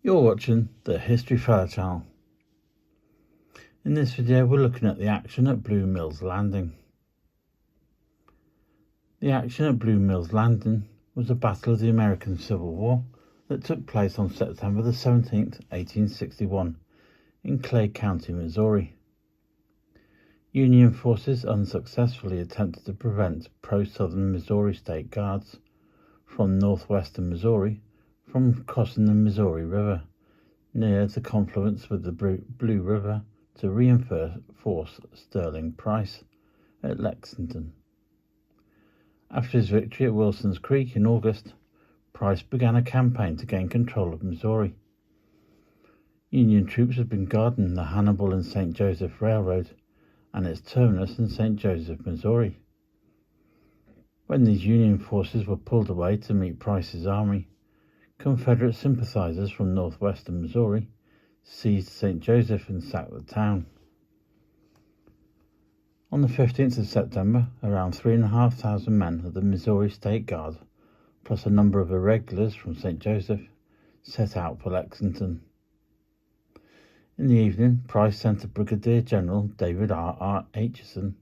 You're watching the History Fella channel. In this video we're looking at the action at Blue Mills Landing. The action at Blue Mills Landing was a battle of the American Civil War that took place on September the 17th, 1861 in Clay County, Missouri. Union forces unsuccessfully attempted to prevent pro-Southern Missouri State Guards from northwestern Missouri from crossing the Missouri River near the confluence with the Blue River to reinforce Sterling Price at Lexington. After his victory at Wilson's Creek in August, Price began a campaign to gain control of Missouri. Union troops had been guarding the Hannibal and St. Joseph Railroad and its terminus in St. Joseph, Missouri. When these Union forces were pulled away to meet Price's army, Confederate sympathizers from northwestern Missouri seized St. Joseph and sacked the town. On the 15th of September, around 3,500 men of the Missouri State Guard, plus a number of irregulars from St. Joseph, set out for Lexington. In the evening, Price sent a Brigadier General David R. Aitchison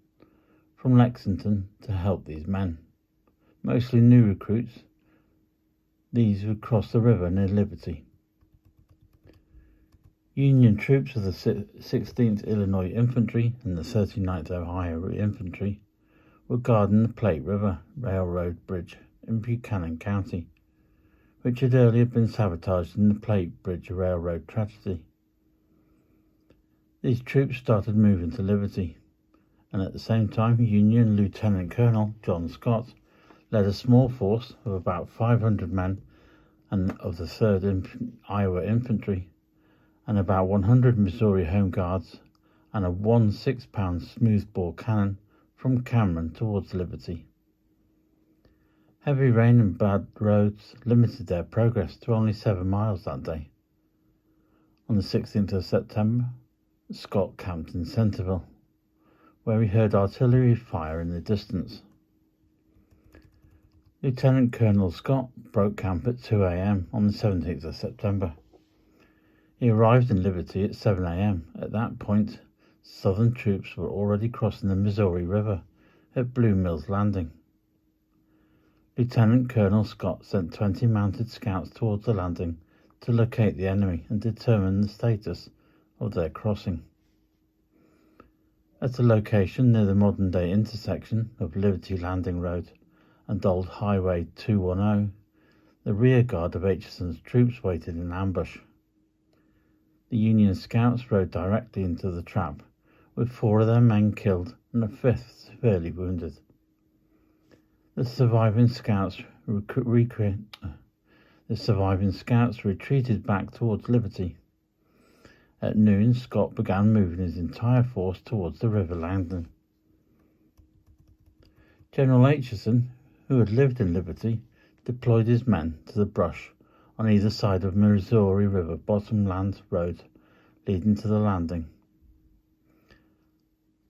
from Lexington to help these men, mostly new recruits. These would cross the river near Liberty. Union troops of the 16th Illinois Infantry and the 39th Ohio Infantry were guarding the Plate River Railroad Bridge in Buchanan County, which had earlier been sabotaged in the Plate Bridge Railroad tragedy. These troops started moving to Liberty, and at the same time Union Lieutenant Colonel John Scott led a small force of about 500 men and of the 3rd Iowa Infantry and about 100 Missouri Home Guards and a 1 6-pound smoothbore cannon from Cameron towards Liberty. Heavy rain and bad roads limited their progress to only 7 miles that day. On the 16th of September, Scott camped in Centerville, where he heard artillery fire in the distance. Lieutenant Colonel Scott broke camp at 2 a.m. on the 17th of September. He arrived in Liberty at 7 a.m. At that point, Southern troops were already crossing the Missouri River at Blue Mills Landing. Lieutenant Colonel Scott sent 20 mounted scouts towards the landing to locate the enemy and determine the status of their crossing. At a location near the modern-day intersection of Liberty Landing Road and Old Highway 210, the rear guard of Aitchison's troops waited in ambush. The Union scouts rode directly into the trap, with 4 of their men killed and a 5th severely wounded. The surviving scouts retreated back towards Liberty. At noon, Scott began moving his entire force towards the river landing. General Aitchison, who had lived in Liberty, deployed his men to the brush on either side of Missouri River Bottomland Road leading to the landing.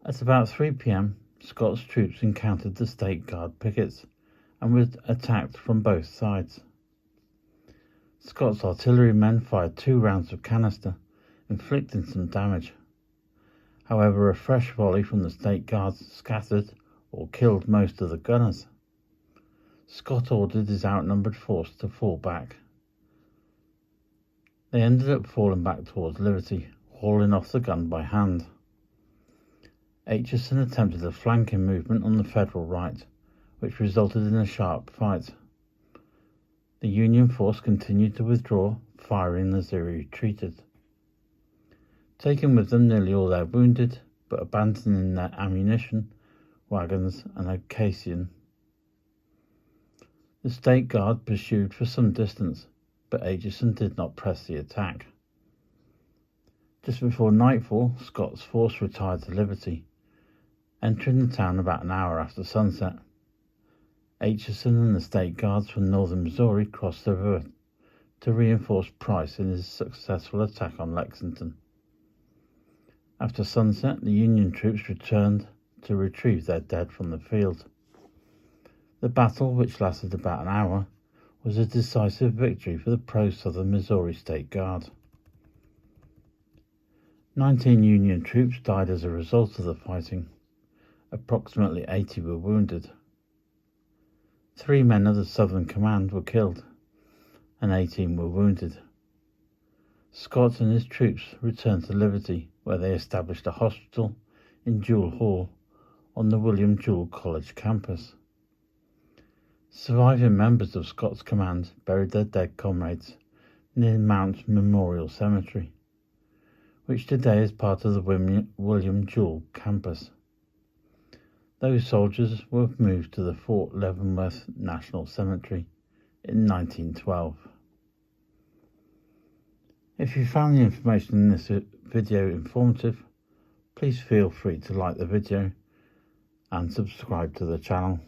At about 3 p.m., Scott's troops encountered the State Guard pickets and were attacked from both sides. Scott's artillerymen fired 2 rounds of canister, inflicting some damage. However, a fresh volley from the State Guards scattered or killed most of the gunners. Scott ordered his outnumbered force to fall back. They ended up falling back towards Liberty, hauling off the gun by hand. Aitchison attempted a flanking movement on the Federal right, which resulted in a sharp fight. The Union force continued to withdraw, firing as they retreated, taking with them nearly all their wounded, but abandoning their ammunition, wagons, and Acacian. The State Guard pursued for some distance, but Aitchison did not press the attack. Just before nightfall, Scott's force retired to Liberty, entering the town about an hour after sunset. Aitchison and the State Guards from northern Missouri crossed the river to reinforce Price in his successful attack on Lexington. After sunset, the Union troops returned to retrieve their dead from the field. The battle, which lasted about an hour, was a decisive victory for the pro-Southern Missouri State Guard. 19 Union troops died as a result of the fighting. Approximately 80 were wounded. 3 men of the Southern Command were killed, and 18 were wounded. Scott and his troops returned to Liberty, where they established a hospital in Jewell Hall on the William Jewell College campus. Surviving members of Scott's command buried their dead comrades near Mount Memorial Cemetery, which today is part of the William Jewell campus. Those soldiers were moved to the Fort Leavenworth National Cemetery in 1912. If you found the information in this video informative, please feel free to like the video and subscribe to the channel.